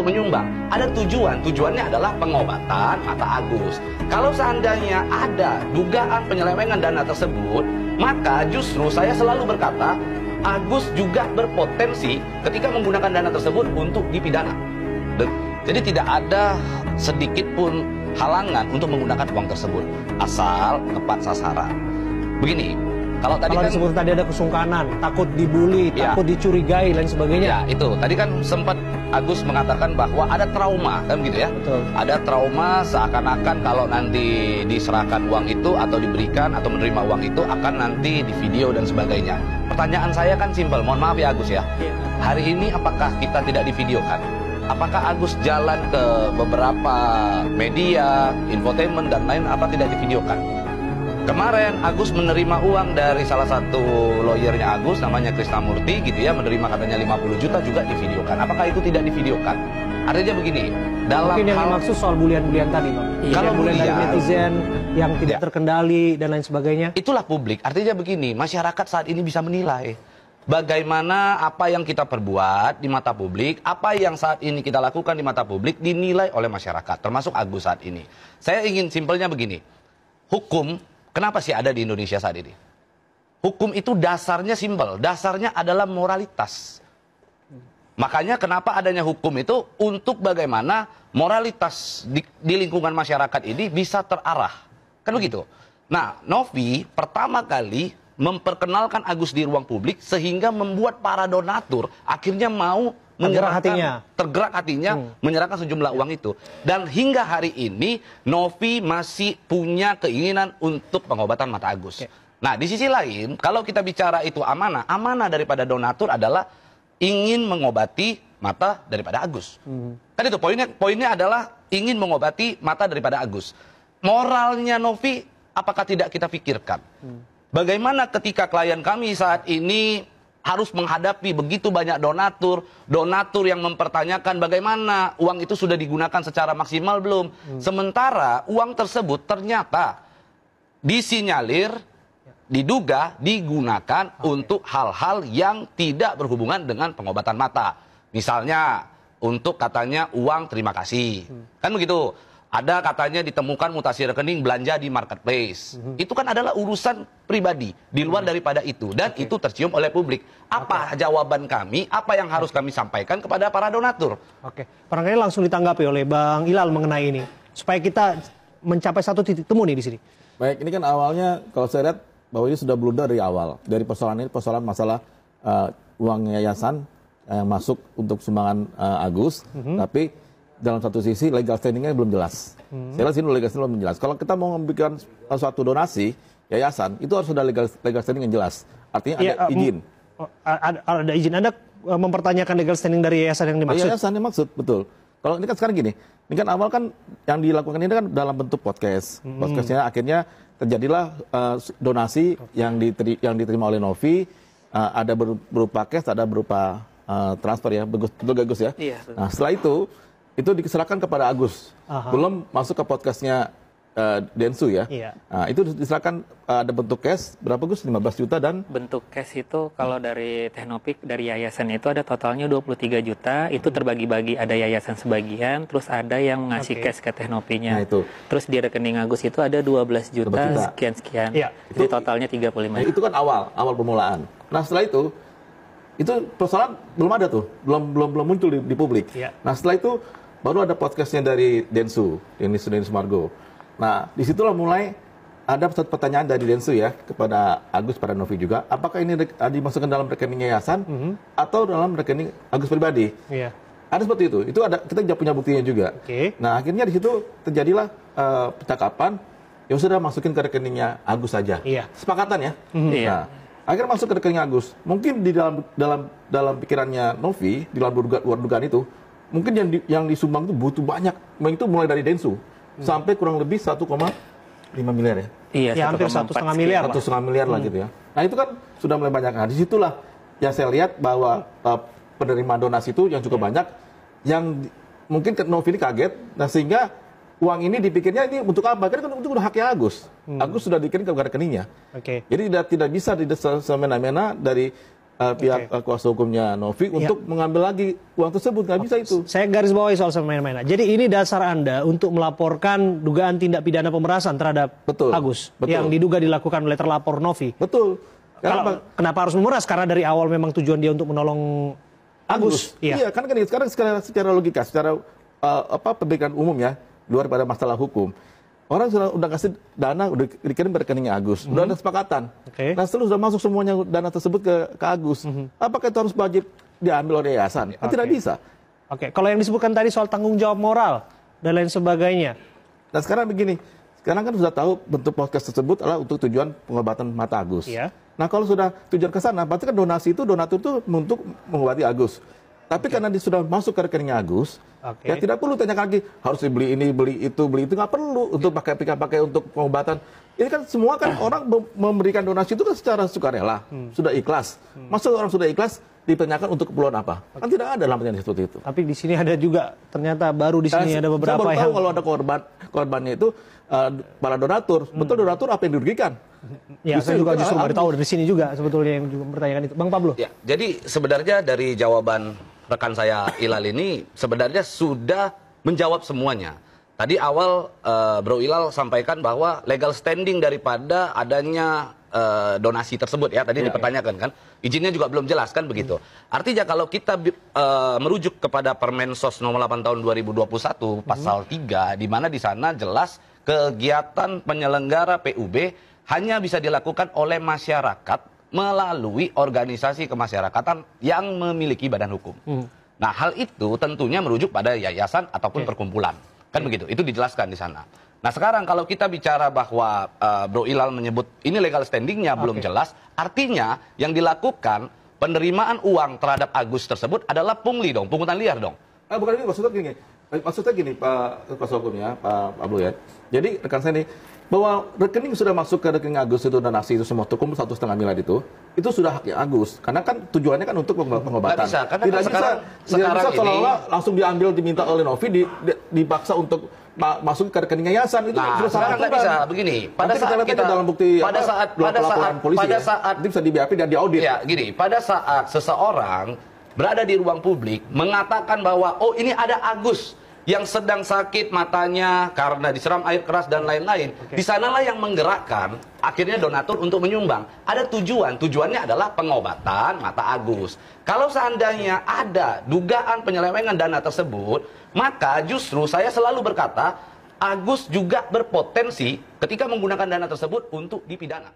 menyumbang. Ada tujuannya adalah pengobatan mata Agus. Kalau seandainya ada dugaan penyelewengan dana tersebut, maka justru saya selalu berkata, Agus juga berpotensi ketika menggunakan dana tersebut untuk dipidana. Jadi tidak ada sedikit pun halangan untuk menggunakan uang tersebut, asal tepat sasaran. Begini, kalau tadi kan disebut tadi ada kesungkanan, takut dibully, takut dicurigai, lain sebagainya. Ya, itu. Tadi kan sempat Agus mengatakan bahwa ada trauma, kan gitu ya? Betul. Ada trauma seakan-akan kalau nanti diserahkan uang itu atau diberikan atau menerima uang itu akan nanti di video dan sebagainya. Pertanyaan saya kan simpel, mohon maaf ya Agus ya. Hari ini apakah kita tidak divideokan? Apakah Agus jalan ke beberapa media, infotainment dan lain apa tidak divideokan? Kemarin Agus menerima uang dari salah satu lawyernya Agus, namanya Krisnamurti gitu ya, menerima katanya 50 juta juga divideokan. Apakah itu tidak divideokan? Artinya begini, dalam mungkin yang dimaksud soal bulian-bulian tadi, Bang. Kalau bulian dari netizen yang tidak terkendali dan lain sebagainya. Itulah publik. Artinya begini, masyarakat saat ini bisa menilai bagaimana apa yang kita perbuat di mata publik, apa yang saat ini kita lakukan di mata publik dinilai oleh masyarakat, termasuk Agus saat ini. Saya ingin simpelnya begini, hukum kenapa sih ada di Indonesia saat ini? Hukum itu dasarnya simpel, dasarnya adalah moralitas. Makanya kenapa adanya hukum itu untuk bagaimana moralitas di lingkungan masyarakat ini bisa terarah. Kan begitu? Nah, Novi pertama kali memperkenalkan Agus di ruang publik sehingga membuat para donatur akhirnya mau tergerak hatinya menyerahkan sejumlah uang itu. Dan hingga hari ini Novi masih punya keinginan untuk pengobatan mata Agus. Nah, di sisi lain kalau kita bicara itu amanah daripada donatur adalah ingin mengobati mata daripada Agus. Kan itu poinnya adalah ingin mengobati mata daripada Agus. Moralnya Novi apakah tidak kita pikirkan? Bagaimana ketika klien kami saat ini harus menghadapi begitu banyak donatur yang mempertanyakan bagaimana uang itu sudah digunakan secara maksimal belum. Sementara uang tersebut ternyata disinyalir, diduga digunakan untuk hal-hal yang tidak berhubungan dengan pengobatan mata. Misalnya untuk katanya uang terima kasih. Kan begitu. Ada katanya ditemukan mutasi rekening belanja di marketplace. Itu kan adalah urusan pribadi di luar daripada itu. Dan itu tercium oleh publik. Apa jawaban kami, apa yang harus kami sampaikan kepada para donatur? Barangkali langsung ditanggapi oleh Bang Ilal mengenai ini. Supaya kita mencapai satu titik temu nih di sini. Baik, ini kan awalnya kalau saya lihat bahwa ini sudah blunder dari awal. Dari persoalan ini, persoalan masalah uang yayasan yang masuk untuk sumbangan Agus. Tapi dalam satu sisi legal standingnya belum jelas. Saya lihat sini legal standing belum jelas. Kalau kita mau memberikan suatu donasi yayasan, itu harus ada legal standing yang jelas. Artinya ada izin. Ada izin. Anda mempertanyakan legal standing dari yayasan yang dimaksud? Yayasan yang maksud, betul. Kalau ini kan sekarang gini, ini kan awal kan yang dilakukan ini kan dalam bentuk podcast. Podcastnya akhirnya terjadilah donasi yang diterima oleh Novi, ada berupa cash, ada berupa transfer ya, betul Agus ya. Iya, nah setelah itu diserahkan kepada Agus, belum masuk ke podcastnya Densu ya. Nah, itu diserahkan ada bentuk cash berapa Gus? 15 juta dan bentuk cash itu kalau dari Teknopik dari yayasan itu ada totalnya 23 juta, itu terbagi-bagi, ada yayasan sebagian, terus ada yang ngasih cash ke Teknopinya. Nah, itu. Terus di rekening Agus itu ada 12 juta sekian-sekian. Jadi totalnya 35 juta. Itu kan awal permulaan. Nah, setelah itu persoalan belum ada tuh, belum muncul di publik. Nah, setelah itu baru ada podcastnya dari Densu, Denis Sumargo. Nah, disitulah mulai ada pertanyaan dari Densu ya kepada Agus, pada Novi juga, apakah ini dimasukkan dalam rekening yayasan atau dalam rekening Agus pribadi? Ada seperti itu. Itu ada, kita tidak punya buktinya juga. Nah, akhirnya di situ terjadilah percakapan, ya sudah masukin ke rekeningnya Agus saja. Sepakatan ya. Nah, akhirnya masuk ke rekening Agus. Mungkin di dalam pikirannya Novi, di dalam luar dugaan itu, mungkin yang disumbang itu butuh banyak. Itu mulai dari Densu sampai kurang lebih 1,5 miliar ya. Iya, hampir 1,5 miliar. 1,5 miliar lah gitu ya. Nah, itu kan sudah mulai banyak. Nah, disitulah yang saya lihat bahwa penerima donasi itu yang cukup banyak, yang mungkin Novi ini kaget, nah sehingga uang ini dipikirnya ini untuk apa? Karena itu udah haknya Agus. Agus sudah dikirim ke rekeningnya. Jadi tidak bisa semena-mena dari pihak kuasa hukumnya Novi untuk mengambil lagi uang tersebut. Nggak bisa itu. Saya garis bawahi soal main-mainan. Jadi ini dasar Anda untuk melaporkan dugaan tindak pidana pemerasan terhadap Agus yang diduga dilakukan oleh terlapor Novi. Betul. Kenapa harus memeras? Karena dari awal memang tujuan dia untuk menolong Agus. Iya, kan sekarang secara logika, secara pendidikan umum ya, luar pada masalah hukum. Orang udah kasih dana, udah dikirim ke rekeningnya Agus, udah ada kesepakatan. Nah setelah sudah masuk semuanya dana tersebut ke Agus, apakah itu harus wajib diambil oleh yayasan? Tidak bisa. Kalau yang disebutkan tadi soal tanggung jawab moral dan lain sebagainya. Nah sekarang begini, sekarang kan sudah tahu bentuk podcast tersebut adalah untuk tujuan pengobatan mata Agus. Nah kalau sudah tujuan ke sana, berarti kan donasi itu, donatur itu untuk mengobati Agus. Tapi karena dia sudah masuk ke rekeningnya Agus, ya tidak perlu tanya lagi harus dibeli ini, beli itu, nggak perlu untuk pakai untuk pengobatan. Ini kan semua kan orang memberikan donasi itu kan secara sukarela, sudah ikhlas. Masa orang sudah ikhlas ditanyakan untuk keperluan apa? Kan tidak ada dalam pertanyaan seperti itu. Tapi di sini ada juga ternyata baru di sini ada beberapa saya baru tahu yang kalau ada korbannya itu para donatur. Betul donatur apa yang dirugikan? Ya, saya juga justru baru tahu dari sini juga sebetulnya yang juga mempertanyakan itu. Bang Pablo. Ya, jadi sebenarnya dari jawaban rekan saya Ilal ini sebenarnya sudah menjawab semuanya. Tadi awal Bro Ilal sampaikan bahwa legal standing daripada adanya donasi tersebut ya, tadi dipertanyakan kan. Izinnya juga belum jelas kan begitu. Artinya kalau kita merujuk kepada Permensos nomor 8 tahun 2021 pasal 3 di mana di sana jelas kegiatan penyelenggara PUB hanya bisa dilakukan oleh masyarakat melalui organisasi kemasyarakatan yang memiliki badan hukum. Nah, hal itu tentunya merujuk pada yayasan ataupun perkumpulan. Kan begitu, itu dijelaskan di sana. Nah, sekarang kalau kita bicara bahwa Bro Ilal menyebut ini legal standingnya belum jelas, artinya yang dilakukan penerimaan uang terhadap Agus tersebut adalah pungli dong, pungutan liar dong. Bukan ini, maksudnya gini Pak kuasa hukumnya, Pak Pablo ya. Jadi rekan saya nih, bahwa rekening sudah masuk ke rekening Agus itu donasi itu semua terkumpul 1,5 miliar itu sudah haknya Agus karena kan tujuannya kan untuk pengobatan. Tidak bisa seolah-olah langsung diambil diminta oleh Novi dipaksa untuk masuk ke rekening yayasan itu sudah salah aturan. Bisa begini. Pada saat kita dalam bukti itu bisa di BAP dan diaudit. Ya, gini, pada saat seseorang berada di ruang publik mengatakan bahwa oh ini ada Agus yang sedang sakit matanya karena disiram air keras dan lain-lain. Di sanalah yang menggerakkan akhirnya donatur untuk menyumbang. Ada tujuannya adalah pengobatan mata Agus. Kalau seandainya ada dugaan penyelewengan dana tersebut, maka justru saya selalu berkata Agus juga berpotensi ketika menggunakan dana tersebut untuk dipidana.